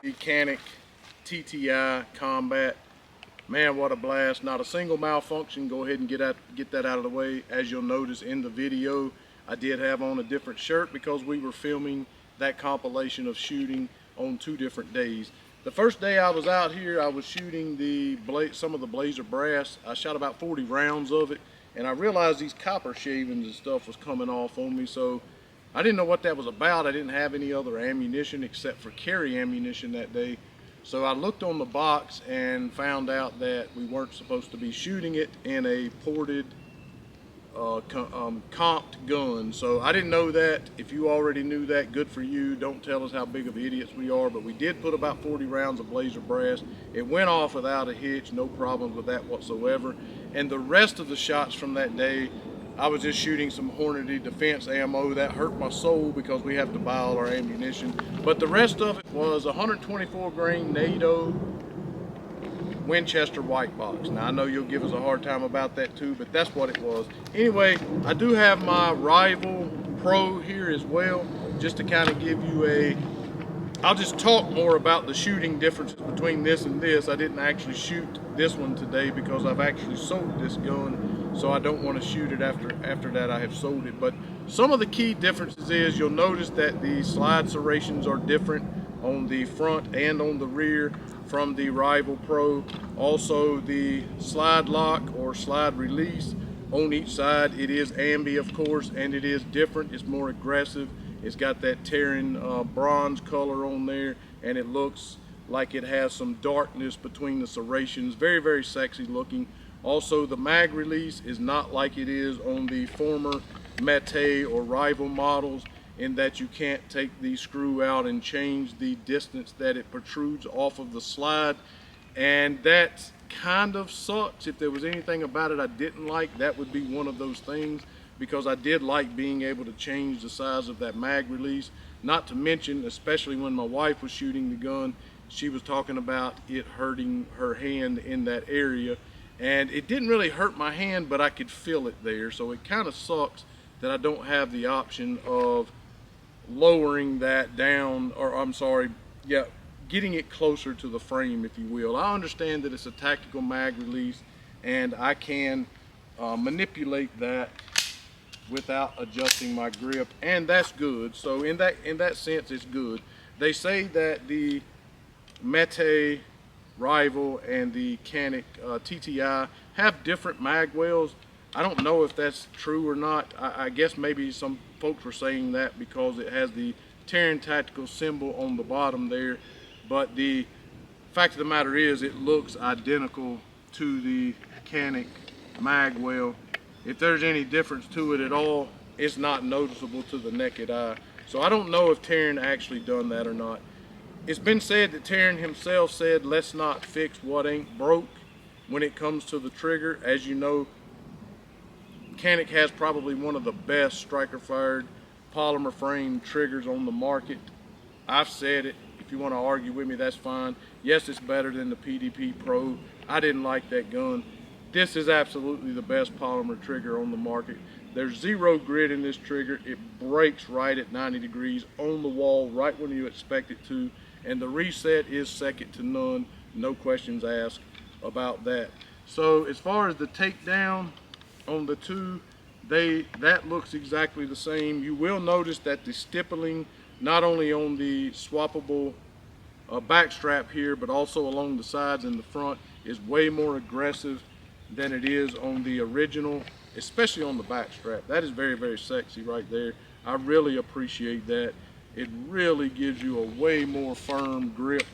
The Canik TTI Combat. Man, what a blast. Not a single malfunction. Go ahead and get that out of the way. As you'll notice in the video, I did have on a different shirt because we were filming that compilation of shooting on 2 different days. The first day I was out here, I was shooting some of the Blazer brass. I shot about 40 rounds of it, and I realized these copper shavings and stuff was coming off on me, so I didn't know what that was about. I didn't have any other ammunition except for carry ammunition that day. So I looked on the box and found out that we weren't supposed to be shooting it in a ported comped gun. So I didn't know that. If you already knew that, good for you. Don't tell us how big of idiots we are, but we did put about 40 rounds of Blazer brass. It went off without a hitch, no problems with that whatsoever. And the rest of the shots from that day, I was just shooting some Hornady defense ammo. That hurt my soul because we have to buy all our ammunition. But the rest of it was 124 grain NATO Winchester white box. Now I know you'll give us a hard time about that too, but that's what it was. Anyway, I do have my Rival Pro here as well, just to kind of give you I'll just talk more about the shooting differences between this and this. I didn't actually shoot this one today because I've actually sold this gun, so I don't want to shoot it after that I have sold it. But some of the key differences is you'll notice that the slide serrations are different on the front and on the rear from the Rival Pro. Also, the slide lock or slide release on each side, it is ambi of course, and it is different. It's more aggressive. It's got that Terran bronze color on there, and it looks like it has some darkness between the serrations. Very, very sexy looking. Also, the mag release is not like it is on the former Mete or Rival models, in that you can't take the screw out and change the distance that it protrudes off of the slide. And that kind of sucks. If there was anything about it I didn't like, that would be one of those things, because I did like being able to change the size of that mag release. Not to mention, especially when my wife was shooting the gun, she was talking about it hurting her hand in that area. And it didn't really hurt my hand, but I could feel it there. So it kind of sucks that I don't have the option of lowering that down, or I'm sorry, yeah, getting it closer to the frame, if you will. I understand that it's a tactical mag release, and I can manipulate that without adjusting my grip, and that's good. So in that sense, it's good. They say that the Mete, Rival, and the Canik TTI have different mag wells. I don't know if that's true or not. I guess maybe some folks were saying that because it has the Terran tactical symbol on the bottom there, but the fact of the matter is it looks identical to the Canik mag well. If there's any difference to it at all, it's not noticeable to the naked eye. So I don't know if Terran actually done that or not. It's been said that Terran himself said, let's not fix what ain't broke when it comes to the trigger. As you know, Canik has probably one of the best striker fired polymer frame triggers on the market. I've said it. If you want to argue with me, that's fine. Yes, it's better than the PDP Pro. I didn't like that gun. This is absolutely the best polymer trigger on the market. There's zero grit in this trigger. It breaks right at 90 degrees on the wall, right when you expect it to. And the reset is second to none. No questions asked about that. So as far as the takedown on the two, that looks exactly the same. You will notice that the stippling, not only on the swappable back strap here, but also along the sides and the front, is way more aggressive than it is on the original, especially on the back strap. That is very, very sexy right there. I really appreciate that. It really gives you a way more firm grip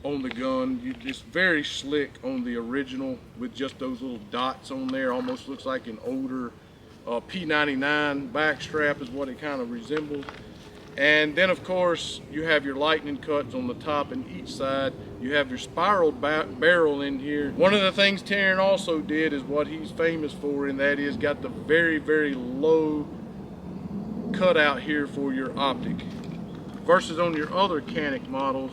on the gun. It's very slick on the original with just those little dots on there. Almost looks like an older P99 back strap is what it kind of resembles. And then of course you have your lightning cuts on the top and each side. You have your spiraled barrel in here. One of the things Terran also did is what he's famous for, and that is got the very, very low cutout here for your optic, versus on your other Canik models.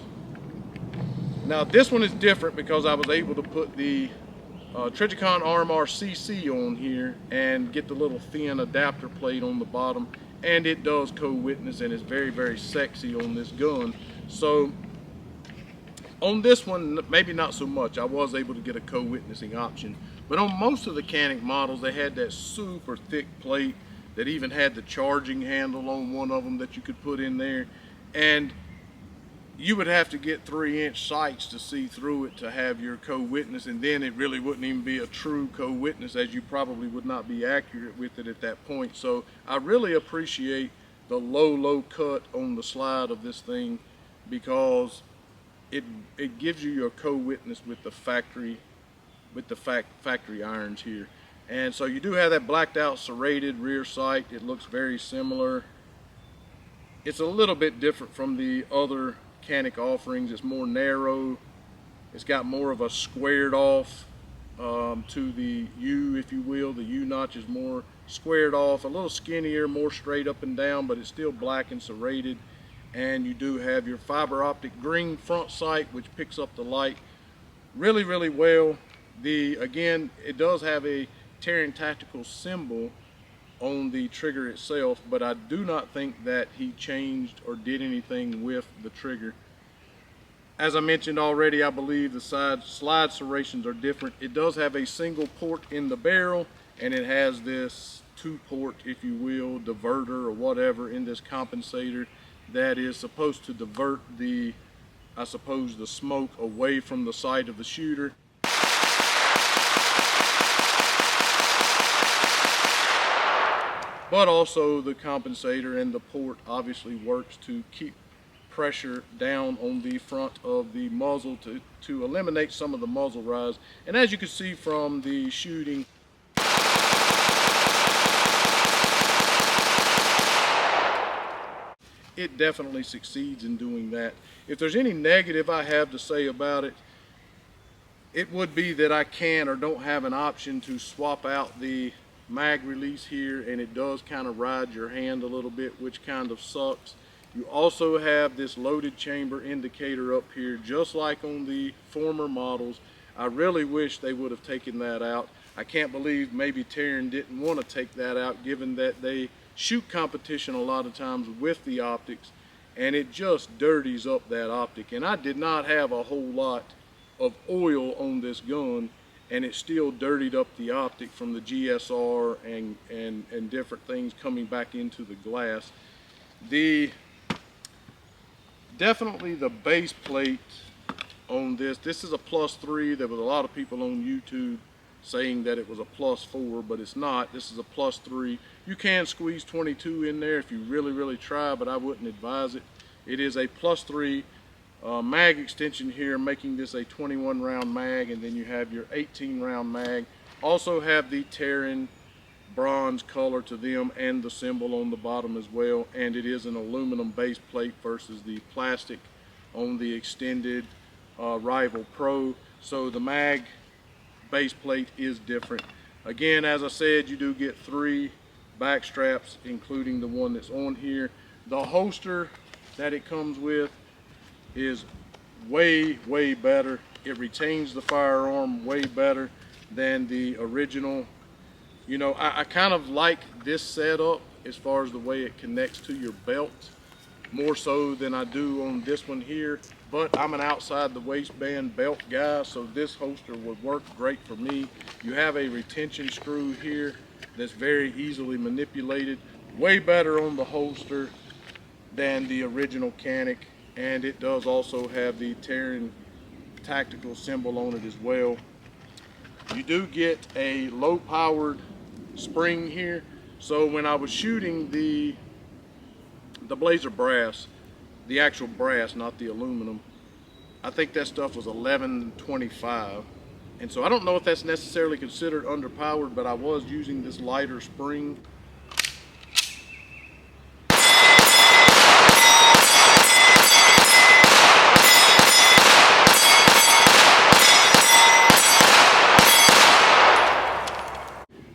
Now this one is different because I was able to put the Trijicon RMR CC on here and get the little thin adapter plate on the bottom, and it does co-witness and is very, very sexy on this gun. So On this one, maybe not so much. I was able to get a co-witnessing option, but on most of the Canik models, they had that super thick plate that even had the charging handle on one of them that you could put in there, and you would have to get 3-inch sights to see through it to have your co-witness, and then it really wouldn't even be a true co-witness, as you probably would not be accurate with it at that point. So I really appreciate the low cut on the slide of this thing, because it gives you your co-witness with the factory irons here. And so you do have that blacked out serrated rear sight. It looks very similar. It's a little bit different from the other Canik offerings. It's more narrow. It's got more of a squared off to the U, if you will. The U notch is more squared off, a little skinnier, more straight up and down, but it's still black and serrated. And you do have your fiber optic green front sight, which picks up the light really well. Again, it does have a Terran Tactical symbol on the trigger itself, but I do not think that he changed or did anything with the trigger. As I mentioned already, I believe the slide serrations are different. It does have a single port in the barrel, and it has this 2-port, if you will, diverter or whatever in this compensator that is supposed to divert the, I suppose, the smoke away from the sight of the shooter. But also the compensator and the port obviously works to keep pressure down on the front of the muzzle to eliminate some of the muzzle rise. And as you can see from the shooting, it definitely succeeds in doing that. If there's any negative I have to say about it, it would be that I can't or don't have an option to swap out the mag release here, and it does kind of ride your hand a little bit, which kind of sucks. You also have this loaded chamber indicator up here, just like on the former models. I really wish they would have taken that out. I can't believe maybe Terran didn't want to take that out, given that they shoot competition a lot of times with the optics, and it just dirties up that optic. And I did not have a whole lot of oil on this gun, and it still dirtied up the optic from the GSR and different things coming back into the glass. Definitely the base plate on this is a +3. There was a lot of people on YouTube saying that it was a +4, but it's not. This is a +3. You can squeeze 22 in there if you really try, but I wouldn't advise it. It is a +3 mag extension here, making this a 21 round mag, and then you have your 18 round mag. Also have the Terran bronze color to them and the symbol on the bottom as well, and it is an aluminum base plate versus the plastic on the extended Rival Pro. So the mag base plate is different. Again, as I said, you do get 3 back straps, including the one that's on here. The holster that it comes with is way better. It retains the firearm way better than the original. You know, I kind of like this setup as far as the way it connects to your belt, more so than I do on this one here. But I'm an outside the waistband belt guy, so this holster would work great for me. You have a retention screw here that's very easily manipulated. Way better on the holster than the original Canik, and it does also have the Terran Tactical symbol on it as well. You do get a low powered spring here, so when I was shooting the Blazer brass, the actual brass, not the aluminum, I think that stuff was 1125, and so I don't know if that's necessarily considered underpowered, but I was using this lighter spring.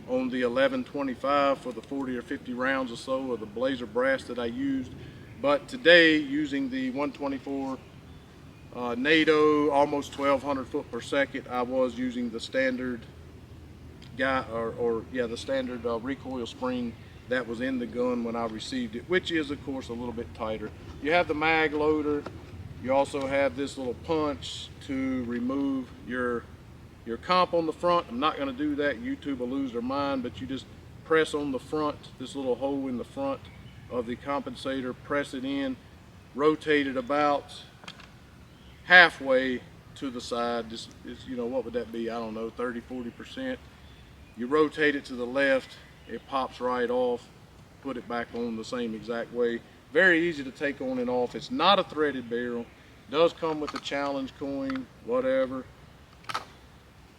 On the 1125 for the 40 or 50 rounds or so of the Blazer brass that I used. But today, using the 124 NATO, almost 1200 foot per second, I was using the standard the standard recoil spring that was in the gun when I received it, which is of course a little bit tighter. You have the mag loader, You also have this little punch to remove your comp on the front. I'm not going to do that. YouTube will lose their mind, but you just press on the front, this little hole in the front of the compensator, press it in, rotate it about halfway to the side. Just, you know, what would that be? I don't know, 30–40%. You rotate it to the left, it pops right off. Put it back on the same exact way. Very easy to take on and off. It's not a threaded barrel. Does come with a challenge coin, whatever.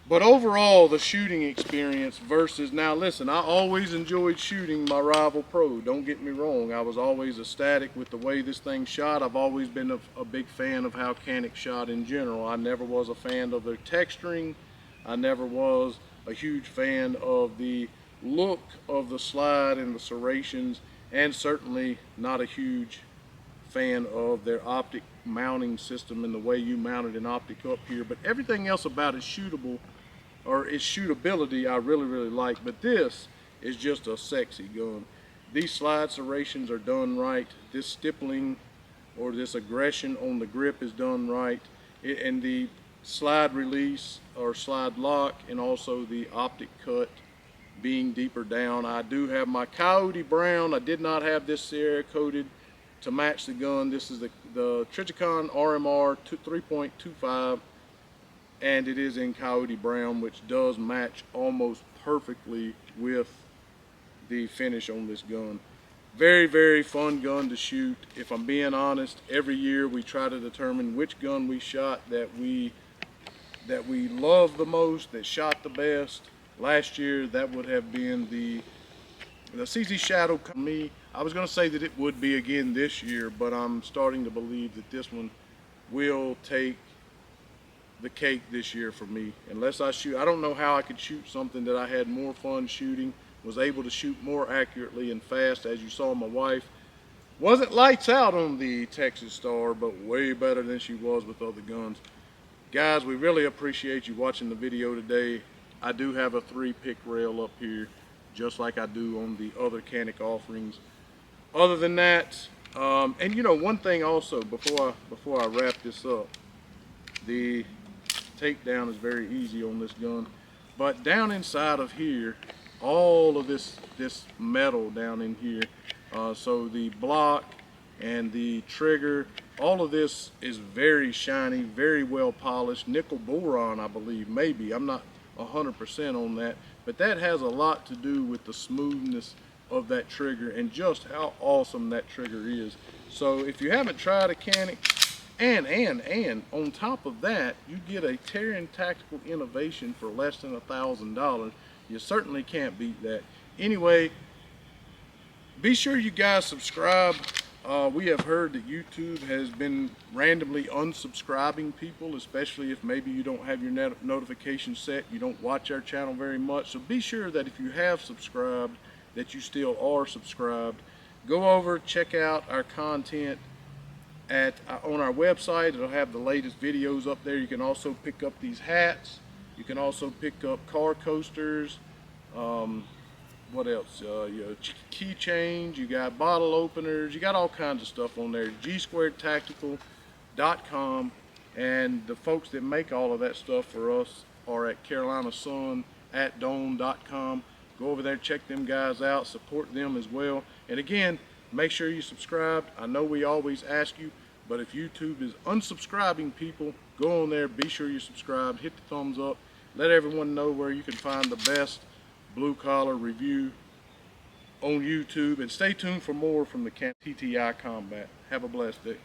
But overall, the shooting experience versus, now listen, I always enjoyed shooting my Rival Pro. Don't get me wrong. I was always ecstatic with the way this thing shot. I've always been a big fan of how Canik shot in general. I never was a fan of their texturing. I never was a huge fan of the look of the slide and the serrations, and certainly not a huge fan of their optic mounting system and the way you mounted an optic up here. But everything else about it shootable, or its shootability, I really like. But this is just a sexy gun. These slide serrations are done right. This stippling or this aggression on the grip is done right. And the slide release or slide lock, and also the optic cut being deeper down. I do have my Coyote Brown. I did not have this Sierra coated to match the gun. This is the Trichicon RMR 3.25, and it is in Coyote Brown, which does match almost perfectly with the finish on this gun. Very fun gun to shoot. If I'm being honest, every year we try to determine which gun we shot that we love the most, that shot the best. Last year, that would have been the CZ Shadow. Me, I was going to say that it would be again this year, but I'm starting to believe that this one will take the cake this year for me. Unless I shoot, I don't know how I could shoot something that I had more fun shooting, was able to shoot more accurately and fast. As you saw, my wife wasn't lights out on the Texas Star, but way better than she was with other guns. Guys, we really appreciate you watching the video today. I do have a 3-pick rail up here, just like I do on the other Canik offerings. Other than that, and you know, one thing also before I wrap this up, the takedown is very easy on this gun, but down inside of here, all of this metal down in here, so the block and the trigger, all of this is very shiny, very well polished, nickel boron, I believe, maybe. I'm not 100% on that, but that has a lot to do with the smoothness of that trigger and just how awesome that trigger is. So if you haven't tried a Canik, and on top of that, you get a Terran Tactical Innovation for less than $1,000. You certainly can't beat that. Anyway, be sure you guys subscribe. We have heard that YouTube has been randomly unsubscribing people, especially if maybe you don't have your notifications set, you don't watch our channel very much. So be sure that if you have subscribed, that you still are subscribed. Go over, check out our content on our website. It'll have the latest videos up there. You can also pick up these hats. You can also pick up car coasters. What else? Keychains, you got bottle openers, you got all kinds of stuff on there. G2tactical.com, and the folks that make all of that stuff for us are at carolinasun@dome.com. Go over there, check them guys out, support them as well. And again, make sure you subscribe. I know we always ask you, but if YouTube is unsubscribing people, go on there, be sure you subscribe, hit the thumbs up, let everyone know where you can find the best blue collar review on YouTube, and stay tuned for more from the Canik TTI Combat. Have a blessed day.